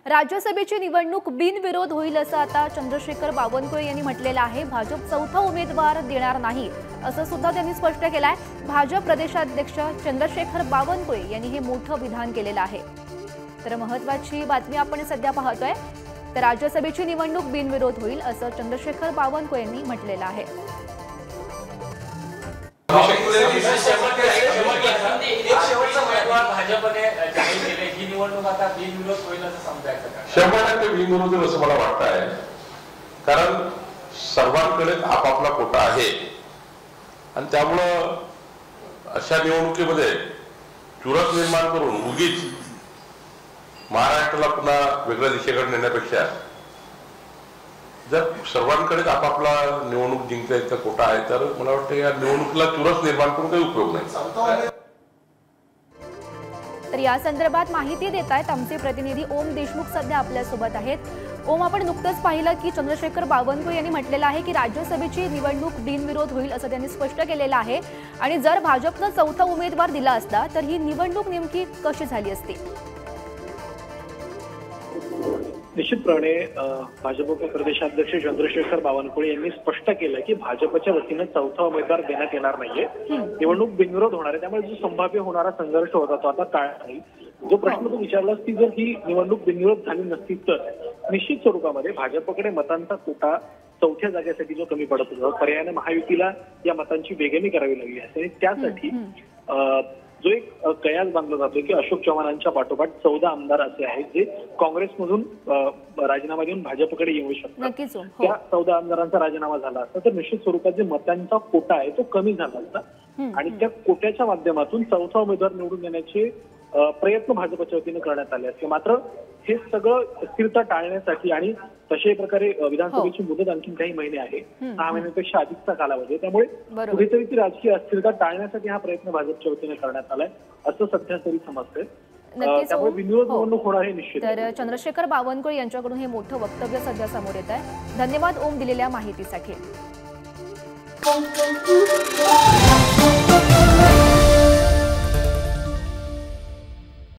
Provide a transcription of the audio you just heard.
राज्यसभेची निवडणूक बिनविरोध होईल असं आता चंद्रशेखर बावनकुळे यांनी म्हटलेलं आहे। भाजप चौथा उमेदवार देणार नाही असं सुद्धा त्यांनी स्पष्ट केलं आहे। भाजप प्रदेशाध्यक्ष चंद्रशेखर बावनकुळे यांनी हे मोठं विधान केलेलं आहे। तर महत्त्वाची बातमी आपण सध्या पाहतोय, तर राज्यसभेची निवडणूक बिनविरोध होईल असं चंद्रशेखर बावनकुळे यांनी म्हटलेलं आहे। बिनविरोध असं मला वाटतं आहे, कारण सर्वांकडे आपापला कोटा आहे आणि त्यामुळं अशा निवडणुकीमध्ये चुरस निर्माण करून उगीच महाराष्ट्राला पुन्हा वेगळ्या दिशेकडे नेण्यापेक्षा जर सर्वांकडे आपापला निवडणूक जिंकता येतं कोटा आहे तर मला वाटतं या निवडणुकीला चुरस निर्माण करून काही उपयोग नाही। तर या संदर्भात माहिती देत आहेत आमचे प्रतिनिधी ओम देशमुख सध्या आपल्या सोबत आहेत। ओम, आपण नुकतंच पाहिलं की चंद्रशेखर बावनकुळे यांनी म्हटलेलं आहे की राज्यसभेची निवडणूक बिनविरोध होईल असं त्यांनी स्पष्ट केलेलं आहे आणि जर भाजपनं चौथा उमेदवार दिला असता तर ही निवडणूक नेमकी कशी झाली असती? निश्चितपणे भाजपचे प्रदेशाध्यक्ष चंद्रशेखर बावनकुळे यांनी स्पष्ट केलं की भाजपच्या वतीनं चौथा उमेदवार देण्यात येणार नाहीये, निवडणूक बिनविरोध होणार आहे। त्यामुळे जो संभाव्य होणारा संघर्ष होता तो आता टाळला नाही। जो प्रश्न तू विचारलास की जर ही निवडणूक बिनविरोध झाली नसती तर निश्चित स्वरूपामध्ये भाजपकडे मतांचा कोटा चौथ्या जागेसाठी जो कमी पडत होता, पर्यायाने महायुतीला या मतांची बेगमी करावी लागली असते। त्यासाठी जो एक कयास बांधला जातो की अशोक चव्हाणांच्या पाठोपाठ 14 आमदार असे आहेत जे काँग्रेसमधून राजीनामा देऊन भाजपकडे येऊ शकतात। त्या 14 आमदारांचा राजीनामा झाला असता तर निश्चित स्वरूपात जे मतांचा कोटा आहे तो कमी झाला असता आणि त्या कोट्याच्या माध्यमातून चौथा उमेदवार निवडून येण्याचे प्रयत्न भाजपच्या वतीने करण्यात आले असते। मात्र हे सगळं अस्थिरता टाळण्यासाठी आणि तशाही प्रकारे विधानसभेची मुदत आणखी काही महिने आहे, 6 महिन्यांपेक्षा अधिकचा कालावधी, त्यामुळे कुठेतरी ती राजकीय अस्थिरता टाळण्यासाठी हा प्रयत्न भाजपच्या वतीने करण्यात आलाय असं सध्या तरी समजतंय। त्यामुळे बिनविरोध निवडणूक होणार हे निश्चित। तर चंद्रशेखर बावनकुळे यांच्याकडून हे मोठं वक्तव्य सध्या समोर येत आहे। धन्यवाद ओम दिलेल्या माहितीसाठी।